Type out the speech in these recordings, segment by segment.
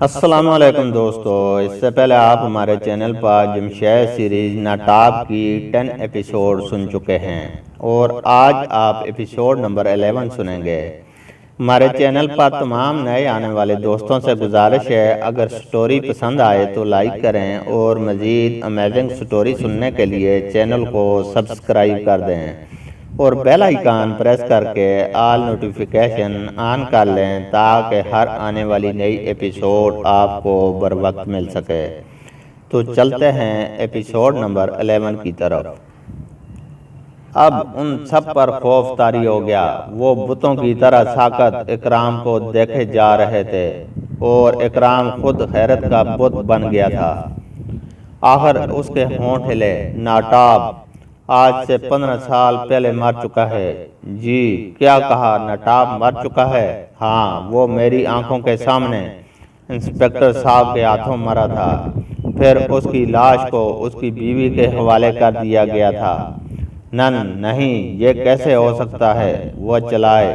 السلام علیکم دوستو، اس سے پہلے آپ ہمارے چینل پر جمشید سیریز ناٹاب کی 10 ایپیسوڈ سن چکے ہیں اور آج آپ ایپیسوڈ نمبر 11 سنیں گے۔ ہمارے چینل پر تمام نئے آنے والے دوستوں سے گزارش ہے، اگر سٹوری پسند آئے تو لائک کریں اور مزید امیزنگ سٹوری سننے کے لیے چینل کو سبسکرائب کر دیں اور بیل آئیکن پریس کر کے آل نوٹیفیکیشن آن کر لیں تاکہ ہر آنے والی نئی ایپیسوڈ آپ کو بر وقت مل سکے۔ تو چلتے ہیں ایپیسوڈ نمبر 11 کی طرف۔ اب ان سب پر خوف طاری ہو گیا، وہ بتوں کی طرح ساکت اکرام کو دیکھے جا رہے تھے اور اکرام خود حیرت کا بت بن گیا تھا۔ آخر اس کے ہونٹ ہلے۔ ناٹاب آج سے 15 سال پہلے مر چکا ہے۔ جی کیا کہا؟ ناٹاب مر چکا ہے؟ ہاں، وہ میری آنکھوں کے سامنے انسپکٹر صاحب کے ہاتھوں مرا تھا، پھر اس کی لاش کو اس کی بیوی کے حوالے کر دیا گیا تھا۔ نہیں، یہ کیسے ہو سکتا ہے؟ وہ چلائے،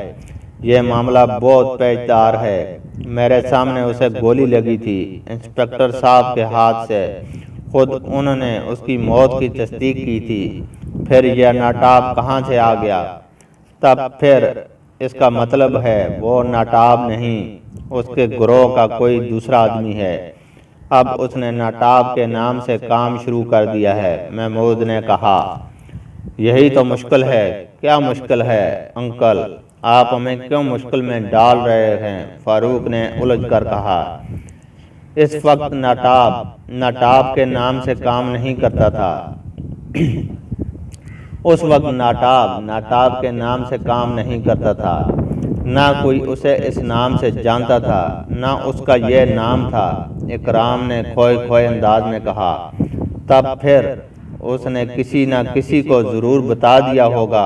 یہ معاملہ بہت پیچیدہ ہے۔ میرے سامنے اسے گولی لگی تھی انسپکٹر صاحب کے ہاتھ سے، خود انہوں نے اس کی موت کی تصدیق کی تھی۔ پھر یہ ناٹاب کہاں سے آ گیا؟ تب پھر اس کا مطلب ہے وہ ناٹاب نہیں، اس کے گروہ کا کوئی دوسرا آدمی ہے۔ اب اس نے ناٹاب کے نام سے کام شروع کر دیا ہے، محمود نے کہا۔ یہی تو مشکل ہے۔ کیا مشکل ہے انکل؟ آپ ہمیں کیوں مشکل میں ڈال رہے ہیں؟ فاروق نے الجھ کر کہا۔ اس وقت ناٹاب کے نام سے کام نہیں کرتا تھا۔ اس وقت ناٹاب کے نام سے کام نہیں کرتا تھا، نہ کوئی اسے اس نام سے جانتا تھا، نہ اس کا یہ نام تھا، اکرام نے کھوئے انداز میں کہا۔ تب پھر اس نے کسی نہ کسی کو ضرور بتا دیا ہوگا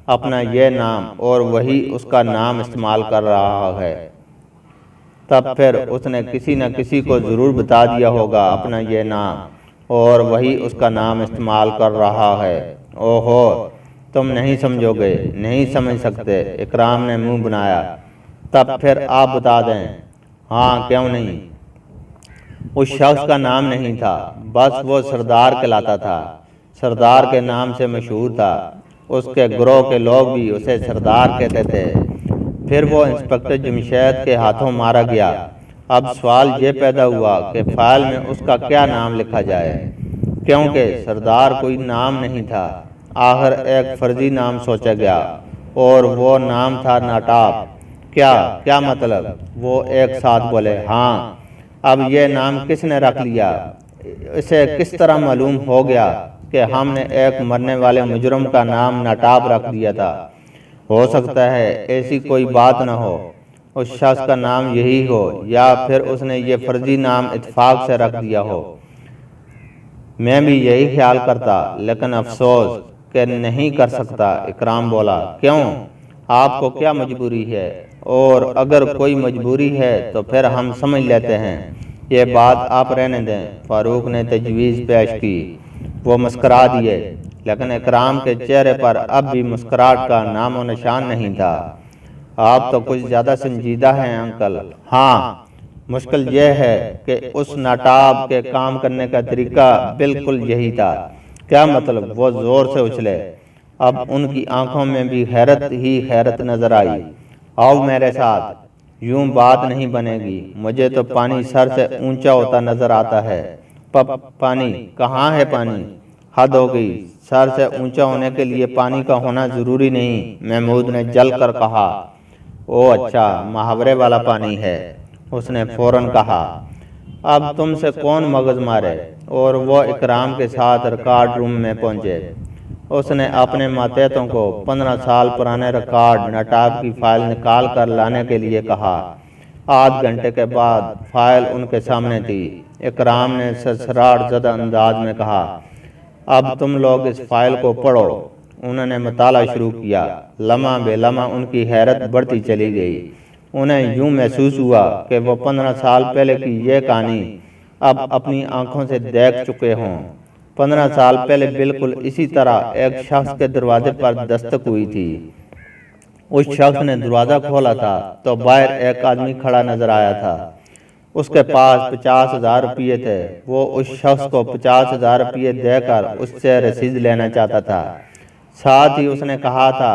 اپنا یہ نام، اور وہی اس کا نام استعمال کر رہا ہے۔ تب پھر اس نے کسی نہ کسی کو ضرور بتا دیا ہوگا اپنا یہ نام، اور وہی اس کا نام استعمال کر رہا ہے۔ اوہو، تم نہیں سمجھو گے، نہیں سمجھ سکتے، اکرام نے منہ بنایا۔ تب پھر آپ بتا دیں۔ ہاں، کیوں نہیں؟ اس شخص کا نام نہیں تھا، بس وہ سردار کہلاتا تھا، سردار کے نام سے مشہور تھا۔ اس کے گروہ کے لوگ بھی اسے سردار کہتے تھے۔ پھر وہ انسپکٹر جمشید کے ہاتھوں مارا گیا۔ اب سوال یہ پیدا ہوا کہ فائل میں اس کا کیا نام لکھا جائے، کیونکہ سردار کوئی نام نہیں تھا۔ آخر ایک فرضی نام سوچا گیا اور وہ نام تھا ناٹاب۔ کیا مطلب؟ وہ ایک ساتھ بولے۔ ہاں۔ اب یہ نام کس نے رکھ لیا؟ اسے کس طرح معلوم ہو گیا کہ ہم نے ایک مرنے والے مجرم کا نام ناٹاب رکھ دیا تھا؟ ہو سکتا ہے ایسی کوئی بات نہ ہو، اس شخص کا نام یہی ہو، یا پھر اس نے یہ فرضی نام اتفاق سے رکھ دیا ہو۔ میں بھی یہی خیال کرتا، لیکن افسوس کہ نہیں کر سکتا، اکرام بولا۔ کیوں؟ آپ کو کیا مجبوری ہے؟ اور اگر کوئی مجبوری ہے تو پھر ہم سمجھ لیتے ہیں، یہ بات آپ رہنے دیں، فاروق نے تجویز پیش کی۔ وہ مسکرا دیے، لیکن اکرام کے چہرے پر اب بھی مسکراہٹ کا نام و نشان نہیں تھا۔ آپ تو کچھ زیادہ سنجیدہ ہیں انکل۔ ہاں، مشکل یہ ہے کہ اس ناٹاب کے کام کرنے کا طریقہ بالکل یہی تھا۔ کیا مطلب؟ وہ زور سے اچھلے۔ اب ان کی آنکھوں میں بھی حیرت نظر آئی۔ آؤ میرے ساتھ، یوں بات نہیں بنے گی، مجھے تو پانی سر سے اونچا ہوتا نظر آتا ہے۔ پانی کہاں ہے؟ پانی حد ہو گئی، سر سے اونچا ہونے کے لیے پانی کا ہونا ضروری نہیں، محمود نے جل کر کہا۔ او اچھا، محاورے والا پانی ہے، اس نے فوراً کہا۔ اب تم سے کون مغز مارے؟ اور وہ اکرام کے ساتھ ریکارڈ روم میں پہنچے۔ اس نے اپنے ماتحتوں کو 15 سال پرانے ریکارڈ ناٹاب کی فائل نکال کر لانے کے لیے کہا۔ آدھ گھنٹے کے بعد فائل ان کے سامنے تھی۔ اکرام نے سرسراہٹ زدہ انداز میں کہا، اب تم لوگ اس فائل کو پڑھو۔ انہوں نے مطالعہ شروع کیا۔ لمحہ بے لمحہ ان کی حیرت بڑھتی چلی گئی۔ انہیں یوں محسوس ہوا کہ وہ 15 سال پہلے کی یہ کہانی اب اپنی آنکھوں سے دیکھ چکے ہوں۔ 15 سال پہلے بالکل اسی طرح ایک شخص کے دروازے پر دستک ہوئی تھی۔ اس شخص نے دروازہ کھولا تھا تو باہر ایک آدمی کھڑا نظر آیا تھا۔ اس کے پاس 50,000 روپیے تھے۔ وہ اس شخص کو 50,000 روپیے دے کر اس سے رسید لینا چاہتا تھا۔ ساتھ ہی اس نے کہا تھا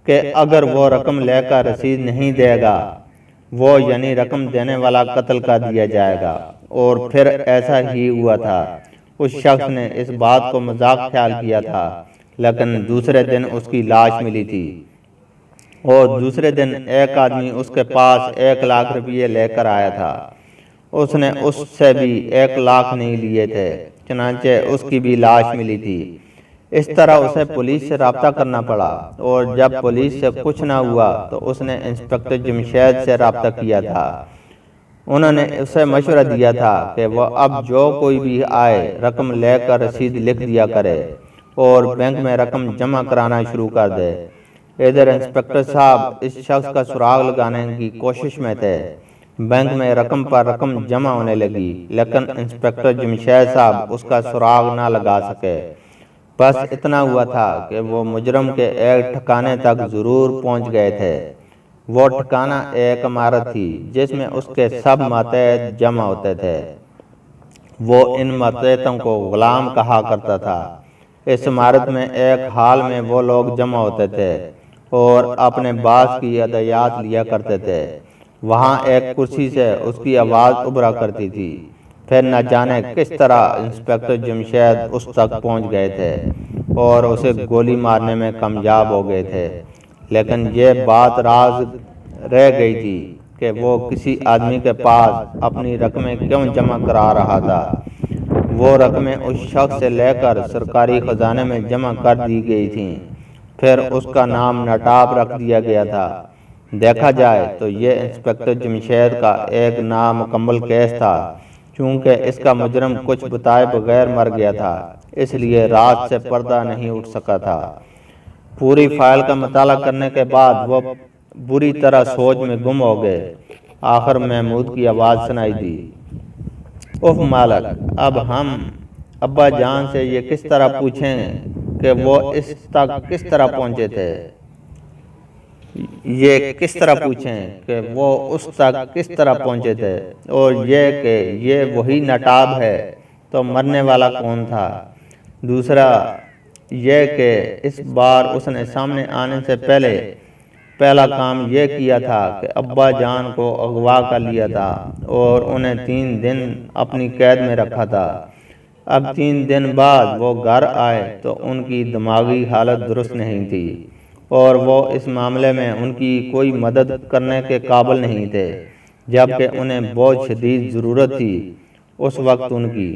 کہ اگر وہ رقم لے کر رسید نہیں دے گا، وہ یعنی رقم دینے والا قتل کر دیا جائے گا، اور پھر ایسا ہی ہوا تھا۔ اس شخص نے اس بات کو مذاق خیال کیا تھا، لیکن دوسرے دن اس کی لاش ملی تھی، اور دوسرے دن ایک آدمی اس کے پاس 1,00,000 روپیے لے کر آیا تھا۔ اس نے اس سے بھی 1,00,000 نہیں لیے تھے، چنانچہ اس کی بھی لاش ملی تھی۔ اس طرح اسے پولیس سے رابطہ کرنا پڑا، اور جب پولیس سے کچھ نہ ہوا تو اس نے انسپکٹر جمشید سے رابطہ کیا تھا۔ انہوں نے اسے مشورہ دیا تھا کہ وہ اب جو کوئی بھی آئے رقم لے کر رسید لکھ دیا کرے اور بینک میں رقم جمع کرانا شروع کر دے۔ ادھر انسپکٹر صاحب اس شخص کا سراغ لگانے کی کوشش میں تھے۔ بینک میں رقم پر رقم جمع ہونے لگی، لیکن انسپکٹر جمشید صاحب اس کا سراغ نہ لگا سکے۔ بس اتنا ہوا تھا کہ وہ مجرم کے ایک ٹھکانے تک ضرور پہنچ گئے تھے۔ وہ ٹھکانہ ایک عمارت تھی جس میں اس کے سب ماتحت جمع ہوتے تھے۔ وہ ان ماتحتوں کو غلام کہا کرتا تھا۔ اس عمارت میں ایک حال میں وہ لوگ جمع ہوتے تھے اور اپنے باس کی ہدایات لیا کرتے تھے۔ وہاں ایک کرسی سے اس کی آواز ابھرا کرتی تھی۔ پھر نہ جانے کس طرح انسپکٹر جمشید اس تک پہنچ گئے تھے اور اسے گولی مارنے میں کامیاب ہو گئے تھے، لیکن یہ بات راز رہ گئی تھی کہ وہ کسی آدمی کے پاس اپنی رقمیں کیوں جمع کرا رہا تھا۔ وہ رقمیں اس شخص سے لے کر سرکاری خزانے میں جمع کر دی گئی تھیں، پھر اس کا نام نٹاب رکھ دیا گیا تھا۔ دیکھا جائے تو یہ انسپکٹر جمشید کا ایک نامکمل کیس تھا۔ چونکہ اس کا مجرم کچھ بتائے بغیر مر گیا تھا، اس لیے رات سے پردہ نہیں اٹھ سکا تھا۔ پوری فائل کا مطالعہ کرنے کے بعد وہ بری طرح سوچ میں گم ہو گئے۔ آخر محمود کی آواز سنائی دی، اف مالک، اب ہم ابا جان سے یہ کس طرح پوچھیں کہ وہ اس تک کس طرح پہنچے تھے؟ یہ کس طرح پوچھیں کہ وہ اس تک کس طرح پہنچے تھے، اور یہ کہ یہ وہی نٹاب ہے تو مرنے والا کون تھا؟ دوسرا یہ کہ اس بار اس نے سامنے آنے سے پہلا کام یہ کیا تھا کہ ابا جان کو اغوا کر لیا تھا اور انہیں 3 دن اپنی قید میں رکھا تھا۔ اب 3 دن بعد وہ گھر آئے تو ان کی دماغی حالت درست نہیں تھی، اور وہ اس معاملے میں ان کی کوئی مدد کرنے کے قابل نہیں تھے، جبکہ انہیں بہت شدید ضرورت تھی اس وقت ان کی۔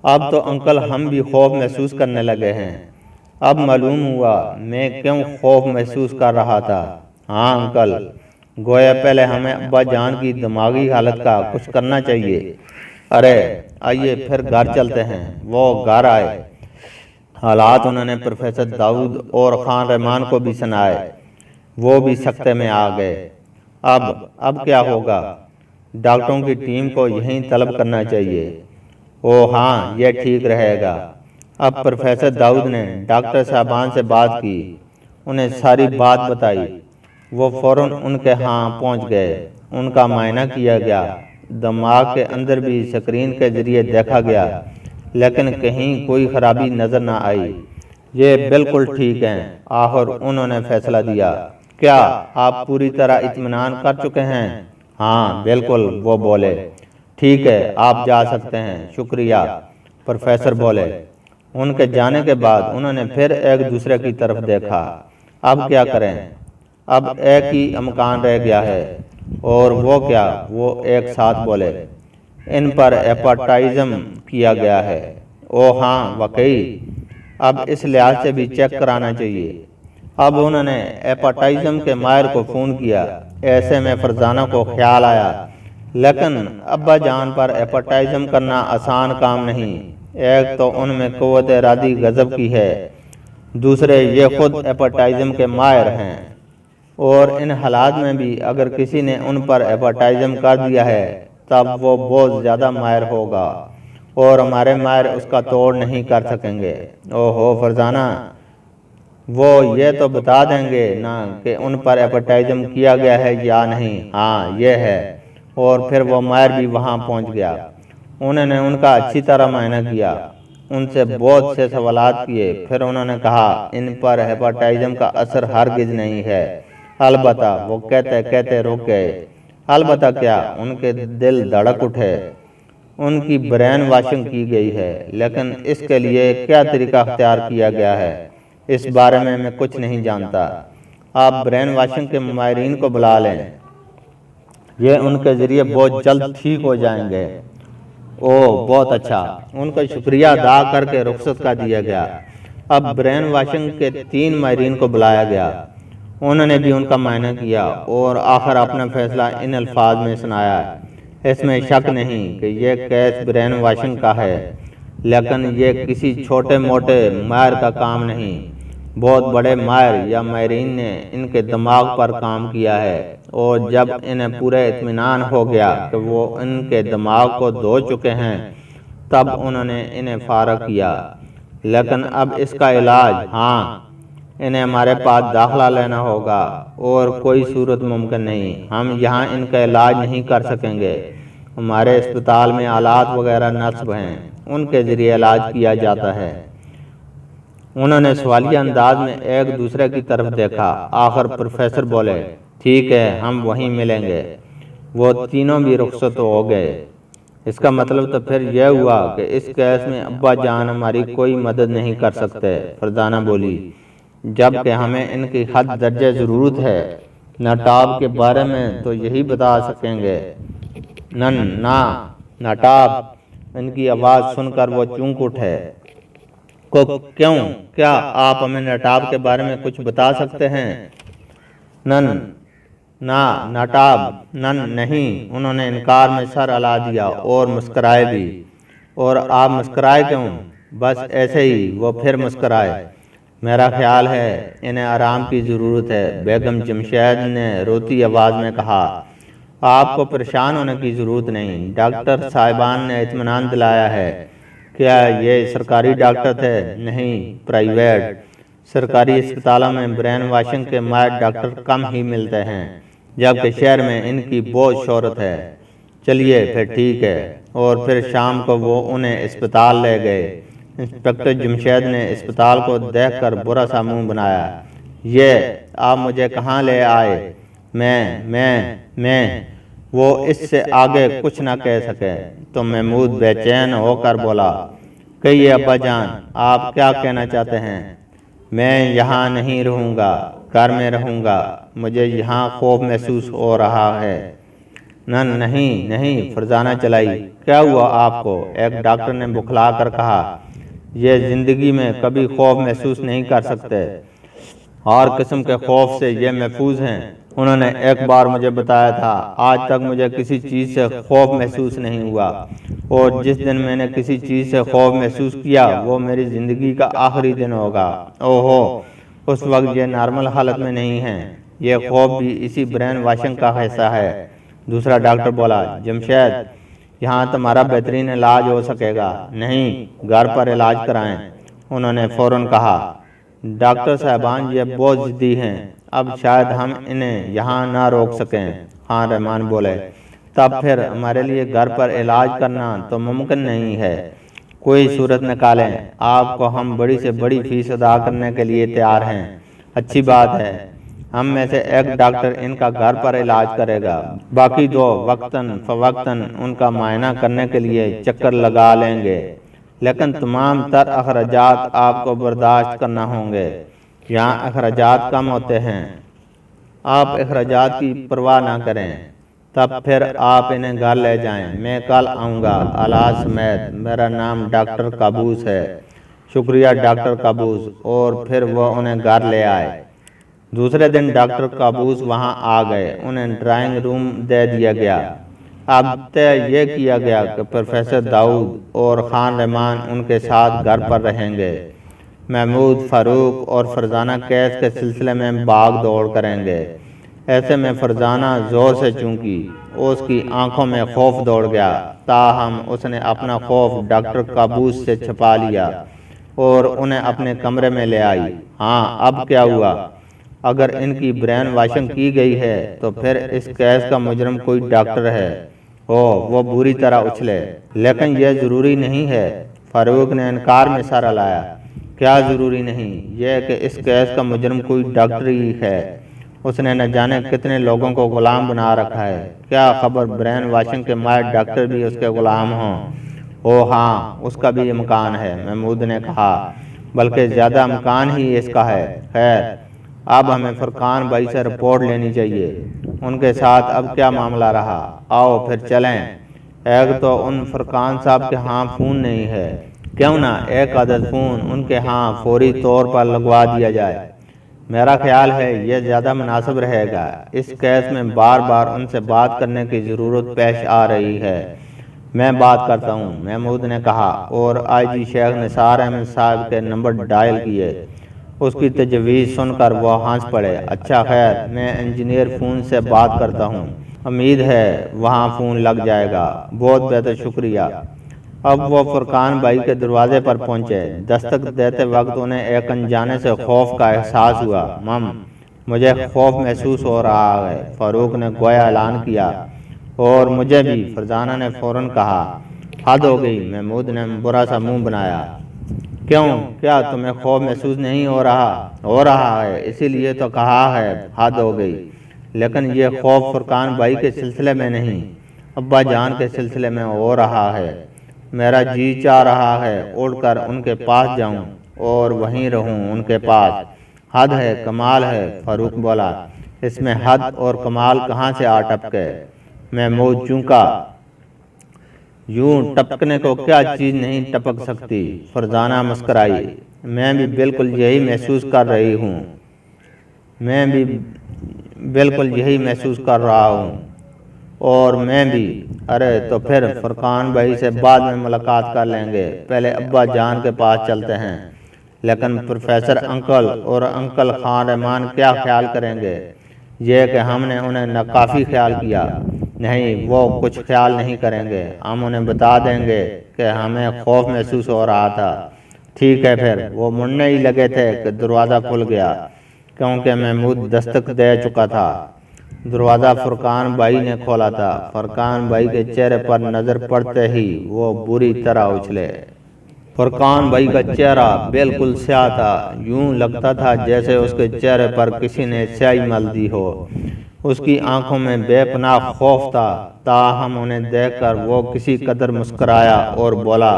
اب تو انکل ہم بھی خوف محسوس کرنے لگے ہیں۔ اب معلوم ہوا میں کیوں خوف محسوس کر رہا تھا۔ ہاں انکل، گویا پہلے ہمیں ابا جان کی دماغی حالت کا کچھ کرنا چاہیے۔ ارے آئیے پھر گھر چلتے ہیں۔ وہ گھر آئے۔ حالات انہوں نے پروفیسر داؤد اور خان رحمان کو بھی سنائے۔ وہ بھی سکتے میں آ گئے۔ اب کیا ہوگا؟ ڈاکٹروں کی ٹیم کو یہیں طلب کرنا چاہیے۔ ہاں یہ ٹھیک رہے گا۔ اب پروفیسر داؤد نے ڈاکٹر صاحبان سے بات کی، انہیں ساری بات بتائی۔ وہ فوراً ان کے ہاں پہنچ گئے۔ ان کا معائنہ کیا گیا، دماغ کے اندر بھی سکرین کے ذریعے دیکھا گیا، لیکن کہیں کوئی خرابی نظر نہ آئی۔ یہ بالکل ٹھیک ہیں۔ آخر انہوں نے فیصلہ دیا۔ کیا آپ پوری طرح اطمینان کر چکے ہیں؟ ہاں بالکل، وہ بولے۔ ٹھیک ہے، آپ جا سکتے ہیں، شکریہ، پروفیسر بولے۔ ان کے جانے کے بعد انہوں نے پھر ایک دوسرے کی طرف دیکھا۔ اب کیا کریں؟ اب ایک ہی امکان رہ گیا ہے، اور وہ کیا؟ وہ ایک ساتھ بولے۔ ان پر ہیپاٹائزم کیا گیا ہے۔ ہاں واقعی، اب اس لحاظ سے بھی چیک کرانا چاہیے۔ اب انہوں نے ہیپاٹائزم کے ماہر کو فون کیا۔ ایسے میں فرزانہ کو خیال آیا، لیکن ابا جان پر ہیپاٹائزم کرنا آسان کام نہیں۔ ایک تو ان میں قوت ارادی غضب کی ہے، دوسرے یہ خود ہیپاٹائزم کے ماہر ہیں، اور ان حالات میں بھی اگر کسی نے ان پر ہیپاٹائزم کر دیا ہے تب وہ بہت زیادہ ماہر ہوگا، اور ہمارے ماہر اس کا توڑ نہیں کر سکیں گے۔ فرزانہ، وہ یہ تو بتا دیں گے نا کہ ان پر ہیپاٹائزم کیا گیا ہے یا نہیں؟ ہاں یہ ہے۔ اور پھر وہ ماہر بھی وہاں پہنچ گیا۔ انہوں نے ان کا اچھی طرح معائنہ کیا، ان سے بہت سے سوالات کیے، پھر انہوں نے کہا ان پر ہیپاٹائزم کا اثر ہرگز نہیں ہے، البتہ وہ کہتے رک گئے۔ البتہ کیا؟ ان کے دل دھڑک اٹھے۔ ان کی برین واشنگ کی گئی ہے، لیکن اس کے لیے کیا طریقہ اختیار کیا گیا ہے اس بارے میں کچھ نہیں جانتا۔ آپ برین واشنگ کے ماہرین کو بلا لیں، یہ ان کے ذریعے بہت جلد ٹھیک ہو جائیں گے۔ بہت اچھا۔ ان کا شکریہ ادا کر کے رخصت کر دیا گیا۔ اب برین واشنگ کے 3 ماہرین کو بلایا گیا، انہوں نے بھی ان کا معائنہ کیا اور آخر اپنا فیصلہ ان الفاظ میں سنایا: اس میں شک نہیں کہ یہ کیس برین واشنگ کا ہے، لیکن یہ کسی چھوٹے موٹے ماہر کا کام نہیں، بہت بڑے ماہر یا ماہرین نے ان کے دماغ پر کام کیا ہے، اور جب انہیں پورے اطمینان ہو گیا کہ وہ ان کے دماغ کو دھو چکے ہیں، تب انہوں نے انہیں فارغ کیا۔ لیکن اب اس کا علاج، ہاں، انہیں ہمارے پاس داخلہ لینا ہوگا، اور کوئی صورت ممکن نہیں، ہم یہاں ان کا علاج نہیں کر سکیں گے۔ ہمارے اسپتال میں آلات وغیرہ نصب ہیں، ان کے ذریعے علاج کیا جاتا ہے۔ انہوں نے سوالیہ انداز میں ایک دوسرے کی طرف دیکھا۔ آخر پروفیسر بولے: ٹھیک ہے، ہم وہیں ملیں گے۔ وہ تینوں بھی رخصت ہو گئے۔ اس کا مطلب تو پھر یہ ہوا کہ اس کیس میں ابا جان ہماری کوئی مدد نہیں کر سکتے، فرزانہ بولی، جبکہ ہمیں ان کی حد درجہ ضرورت ہے۔ ناٹاب کے بارے میں تو یہی بتا سکیں گے۔ نا ناٹاب! ان کی آواز سن کر وہ چونک اٹھے۔ کیوں؟ کیا آپ ہمیں ناٹاب کے بارے میں کچھ بتا سکتے ہیں؟ ناٹاب! نہیں۔ انہوں نے انکار میں سر ہلا دیا اور مسکرائے بھی۔ اور آپ مسکرائے کیوں؟ بس ایسے ہی۔ وہ پھر مسکرائے۔ میرا خیال ہے انہیں آرام کی ضرورت ہے، بیگم جمشید نے روتی آواز میں کہا۔ آپ کو پریشان ہونے کی ضرورت نہیں، ڈاکٹر صاحبان نے اطمینان دلایا ہے۔ کیا یہ سرکاری ڈاکٹر تھے؟ نہیں، پرائیویٹ۔ سرکاری اسپتالوں میں برین واشنگ کے ماہر ڈاکٹر کم ہی ملتے ہیں، جبکہ شہر میں ان کی بہت شہرت ہے۔ چلیے پھر ٹھیک ہے۔ اور پھر شام کو وہ انہیں اسپتال لے گئے۔ انسپکٹر جمشید نے اسپتال کو دیکھ کر برا سا منہ بنایا۔ یہ آپ مجھے کہاں لے آئے؟ میں وہ اس سے آگے کچھ نہ کہہ سکے تو محمود بے چین ہو کر بولا: کہیے ابا جان، آپ کیا کہنا چاہتے ہیں؟ میں یہاں نہیں رہوں گا، گھر میں رہوں گا، مجھے یہاں خوف محسوس ہو رہا ہے۔ نہیں، فرزانہ چلائی، کیا ہوا آپ کو؟ ایک ڈاکٹر نے بکھلا کر کہا۔ یہ زندگی میں کبھی خوف محسوس نہیں کر سکتے، ہر قسم کے خوف سے یہ محفوظ ہیں۔ انہوں نے ایک بار مجھے بتایا تھا، آج تک مجھے کسی چیز سے خوف محسوس نہیں ہوا، اور جس دن میں نے کسی چیز سے خوف محسوس کیا وہ میری زندگی کا آخری دن ہوگا۔ اس وقت یہ نارمل حالت میں نہیں ہیں۔ یہ خوف بھی اسی برین واشنگ کا حصہ ہے۔ دوسرا ڈاکٹر بولا: جمشید، یہاں تمہارا بہترین علاج ہو سکے گا۔ نہیں، گھر پر علاج کرائیں، انہوں نے فوراً کہا۔ ڈاکٹر صاحبان یہ بہت ضدی ہیں، اب شاید ہم انہیں یہاں نہ روک سکیں۔ ہاں، رحمان بولے، تب پھر ہمارے لیے گھر پر علاج کرنا تو ممکن نہیں ہے۔ کوئی صورت نکالیں، آپ کو ہم بڑی سے بڑی فیس ادا کرنے کے لیے تیار ہیں۔ اچھی بات ہے، ہم میں سے ایک ڈاکٹر ان کا گھر پر علاج کرے گا، باقی 2 وقتاً فوقتاً ان کا معائنہ کرنے کے لیے چکر لگا لیں گے، لیکن تمام تر اخراجات آپ کو برداشت کرنا ہوں گے۔ یہاں اخراجات کم ہوتے ہیں، آپ اخراجات کی پرواہ نہ کریں۔ تب پھر آپ انہیں گھر لے جائیں، میں کل آؤں گا آلات سمیت۔ میرا نام ڈاکٹر قابوس ہے۔ شکریہ ڈاکٹر قابوس۔ اور پھر وہ انہیں گھر لے آئے۔ دوسرے دن ڈاکٹر قابوس وہاں آ گئے، انہیں ڈرائنگ روم دے دیا گیا۔ اب طے یہ کیا گیا کہ پروفیسر داؤد اور خان رحمان ان کے ساتھ گھر پر رہیں گے۔ محمود، فاروق اور فرزانہ کیس کے سلسلے میں بھاگ دوڑ کریں گے۔ ایسے میں فرزانہ زور سے چونکی، اس کی آنکھوں میں خوف دوڑ گیا، تاہم اس نے اپنا خوف ڈاکٹر قابوس سے چھپا لیا اور انہیں اپنے کمرے میں لے آئی۔ ہاں، اب کیا ہوا؟ اگر ان کی برین واشنگ کی گئی ہے تو پھر اس کیس کا مجرم کوئی ڈاکٹر ہے۔ وہ بری طرح اچھلے۔ لیکن یہ ضروری نہیں ہے۔ فاروق نے انکار میں سر ہلایا۔ کیا ضروری نہیں؟ یہ کہ اس کیس کا مجرم کوئی ڈاکٹر ہی ہے۔ اس نے نہ جانے کتنے لوگوں کو غلام بنا رکھا ہے۔ کیا خبر برین واشنگ کے ماہر ڈاکٹر بھی اس کے غلام ہوں؟ ہاں، اس کا بھی امکان ہے، محمود نے کہا، بلکہ زیادہ امکان ہی اس کا ہے۔ خیر، اب ہمیں فرقان بھائی سے رپورٹ لینی چاہیے۔ ان کے ساتھ اب کیا معاملہ رہا؟ آؤ پھر چلیں۔ ایک تو ان فرقان صاحب کے ہاں فون نہیں ہے۔ کیوں نہ ایک عدد فون ان کے ہاں فوری طور پر لگوا دیا جائے؟ میرا خیال ہے یہ زیادہ مناسب رہے گا۔ اس کیس میں بار بار ان سے بات کرنے کی ضرورت پیش آ رہی ہے۔ میں بات کرتا ہوں، محمود نے کہا، اور آئی جی شیخ نثار احمد صاحب کے نمبر ڈائل کیے۔ اس کی تجویز سن کر وہ ہنس پڑے۔ اچھا خیر، میں انجینئر فون سے بات کرتا ہوں، امید ہے وہاں فون لگ جائے گا۔ بہت بہت شکریہ۔ اب وہ فرقان بھائی کے دروازے پر پہنچے۔ دستک دیتے وقت انہیں ایک انجانے سے خوف کا احساس ہوا۔ مجھے خوف محسوس ہو رہا ہے، فاروق نے گویا اعلان کیا۔ اور مجھے بھی، فرزانہ نے فوراً کہا۔ حد ہو گئی، محمود نے برا سا منہ بنایا۔ کیوں؟ کیا تمہیں خوف محسوس نہیں ہو رہا؟ ہو رہا ہے، اسی لیے تو کہا ہے حد ہو گئی۔ لیکن یہ خوف فرقان بھائی کے سلسلے میں نہیں، ابا جان کے سلسلے میں ہو رہا ہے۔ میرا جی چاہ رہا ہے اڑ کر ان کے پاس جاؤں اور وہیں رہوں ان کے پاس۔ حد ہے، کمال ہے، فاروق بولا۔ اس میں حد اور کمال کہاں سے آ ٹپکے؟ محمود چونکا۔ یوں ٹپکنے کو کیا چیز نہیں ٹپک سکتی؟ فرزانہ مسکرائی۔ میں بھی بالکل یہی محسوس کر رہی ہوں۔ میں بھی بالکل یہی محسوس کر رہا ہوں۔ اور میں بھی۔ ارے تو پھر فرقان بھائی سے بعد میں ملاقات کر لیں گے، پہلے ابا جان کے پاس چلتے ہیں۔ لیکن پروفیسر انکل اور انکل خان رحمان کیا خیال کریں گے؟ یہ کہ ہم نے انہیں ناکافی خیال کیا؟ نہیں، وہ کچھ خیال نہیں کریں گے۔ ہم انہیں بتا دیں گے کہ ہمیں خوف محسوس ہو رہا تھا۔ ٹھیک ہے پھر۔ وہ مڑنے ہی لگے تھے کہ دروازہ کھل گیا، کیونکہ محمود دستک دے چکا تھا۔ دروازہ فرقان بھائی نے کھولا تھا۔ فرقان بھائی کے چہرے پر نظر پڑتے ہی وہ بری طرح اچھلے۔ فرقان بھائی کا چہرہ بالکل سیاہ تھا، یوں لگتا تھا جیسے اس کے چہرے پر کسی نے سیاہی مل دی ہو۔ اس کی آنکھوں میں بے پناہ خوف تھا، تاہم انہیں دیکھ کر وہ کسی قدر مسکرایا اور بولا،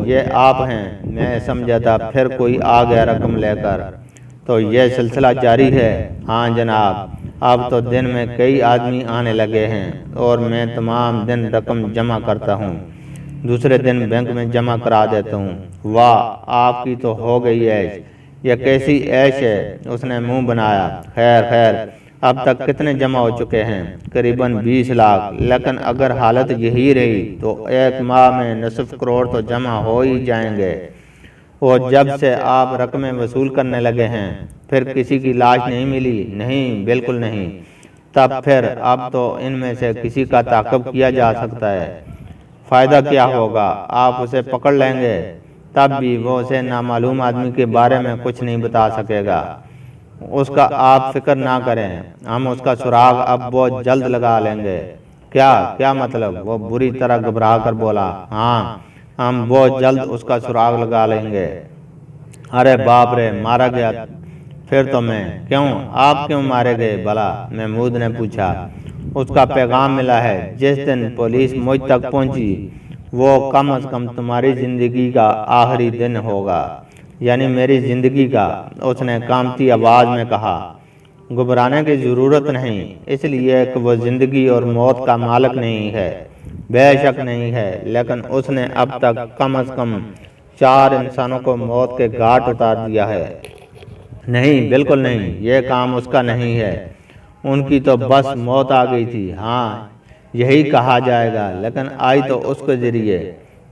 یہ آپ ہیں؟ میں سمجھا تھا پھر کوئی آ گیا رقم لے کر۔ تو یہ سلسلہ جاری ہے؟ ہاں جناب، اب تو دن میں کئی آدمی آنے لگے ہیں اور میں تمام دن رقم جمع کرتا ہوں، دوسرے دن بینک میں جمع کرا دیتا ہوں۔ واہ، آپ کی تو ہو گئی عیش۔ یہ کیسی عیش ہے؟ اس نے منہ بنایا۔ خیر، اب تک کتنے جمع ہو چکے ہیں؟ قریباً 20 لاکھ، لیکن اگر حالت یہی رہی تو 1 ماہ میں نصف کروڑ تو جمع ہو ہی جائیں گے۔ اور جب سے آپ رقمیں وصول کرنے لگے ہیں، پھر کسی کی لاش نہیں ملی؟ نہیں، بالکل نہیں۔ تب پھر اب تو ان میں سے کسی کا تعاقب کیا جا سکتا ہے۔ فائدہ کیا ہوگا؟ آپ اسے پکڑ لیں گے، تب بھی وہ اسے نامعلوم آدمی کے بارے میں کچھ نہیں بتا سکے گا۔ اس کا آپ فکر نہ کریں، ہم اس کا سراغ اب بہت جلد لگا لیں گے۔ کیا مطلب؟ وہ بری طرح گھبرا کر بولا۔ ہاں، ہم بہت جلد اس کا سراغ لگا لیں گے۔ ارے باپ رے، مارا گیا پھر تو میں؟ کیوں؟ آپ کیوں مارے گئے بھلا؟ محمود نے پوچھا۔ اس کا پیغام ملا ہے، جس دن پولیس مجھ تک پہنچی وہ کم از کم تمہاری زندگی کا آخری دن ہوگا، یعنی میری زندگی کا، اس نے کانپتی آواز میں کہا۔ گھبرانے کی ضرورت نہیں، اس لیے کہ وہ زندگی اور موت کا مالک نہیں ہے، بے شک نہیں ہے، لیکن اس نے اب تک کم از کم 4 انسانوں کو موت کے گھاٹ اتار دیا ہے۔ نہیں، بالکل نہیں، یہ کام اس کا نہیں ہے۔ ان کی تو بس موت آ گئی تھی، ہاں یہی کہا جائے گا، لیکن آئی تو اس کے ذریعے۔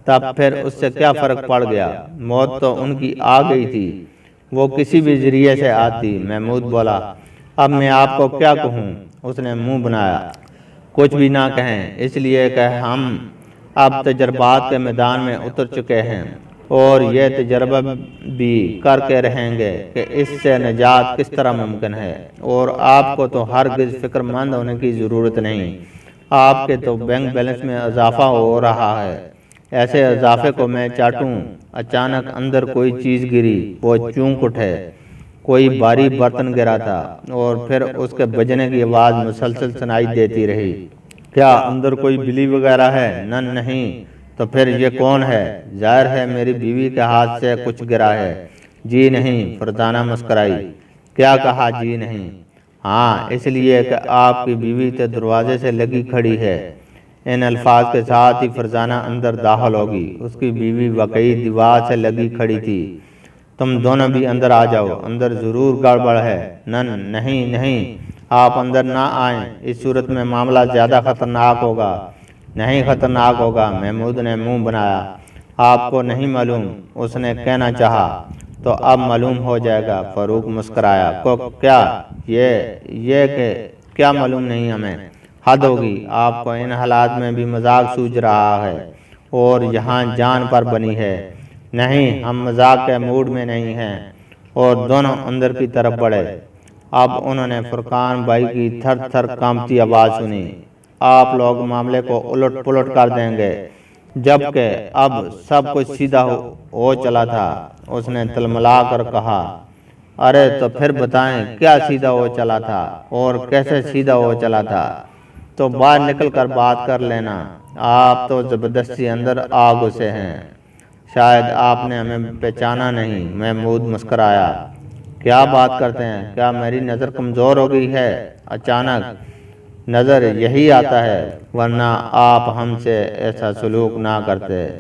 تب پھر اس سے کیا فرق پڑ گیا؟ موت تو ان کی آ گئی تھی، وہ کسی بھی ذریعے سے آتی۔ محمود بولا۔ اب میں آپ کو کیا کہوں؟ اس نے منہ بنایا۔ کچھ بھی نہ کہیں، اس لیے کہ ہم اب تجربات کے میدان میں اتر چکے ہیں اور یہ تجربہ بھی کر کے رہیں گے کہ اس سے نجات کس طرح ممکن ہے۔ اور آپ کو تو ہرگز فکر مند ہونے کی ضرورت نہیں، آپ کے تو بینک بیلنس میں اضافہ ہو رہا ہے۔ ایسے اضافے کو میں چاٹوں۔ اچانک اندر کوئی چیز گری، وہ چونک اٹھے۔ کوئی بھاری برتن گرا تھا اور پھر اس کے بجنے کی آواز مسلسل سنائی دیتی رہی۔ کیا اندر کوئی بلی وغیرہ ہے؟ نہیں۔ تو پھر یہ کون ہے؟ ظاہر ہے میری بیوی کے ہاتھ سے کچھ گرا ہے۔ جی نہیں، فرزانہ مسکرائی۔ کیا کہا جی نہیں؟ ہاں، اس لیے کہ آپ کی بیوی تو دروازے سے لگی کھڑی ہے۔ ان الفاظ کے ساتھ ہی فرزانہ اندر داخل ہوگی۔ اس کی بیوی واقعی دیوار سے لگی کھڑی تھی۔ تم دونوں بھی اندر آ جاؤ، اندر ضرور گڑبڑ ہے۔ نہیں، آپ اندر نہ آئیں، اس صورت میں معاملہ زیادہ خطرناک ہوگا۔ نہیں خطرناک ہوگا، محمود نے منہ بنایا۔ آپ کو نہیں معلوم، اس نے کہنا چاہا۔ تو اب معلوم ہو جائے گا، فاروق مسکرایا۔ کیا؟ یہ کہ کیا معلوم نہیں ہمیں؟ حد ہوگی، آپ کو ان حالات میں بھی مذاق سوجھ رہا ہے اور یہاں جان پر بنی ہے۔ نہیں، ہم مذاق کے موڈ میں نہیں ہیں۔ اور دونوں اندر کی طرف بڑھے۔ اب انہوں نے فرقان بھائی کی تھر تھر کانپتی آواز سنی۔ آپ لوگ معاملے کو الٹ پلٹ کر دیں گے، جبکہ اب سب کچھ سیدھا ہو چلا تھا۔ اس نے تلملا کر کہا، ارے تو پھر بتائیں کیا سیدھا ہو چلا تھا اور کیسے سیدھا ہو چلا تھا؟ تو باہر نکل کر بات کر لینا۔ آپ تو زبردستی اندر آ گھسے ہیں۔ شاید آپ نے ہمیں پہچانا نہیں۔ محمود مسکرایا۔ کیا بات کرتے ہیں؟ کیا میری نظر کمزور ہو گئی ہے؟ اچانک نظر یہی آتا ہے، ورنہ آپ ہم سے ایسا سلوک نہ کرتے۔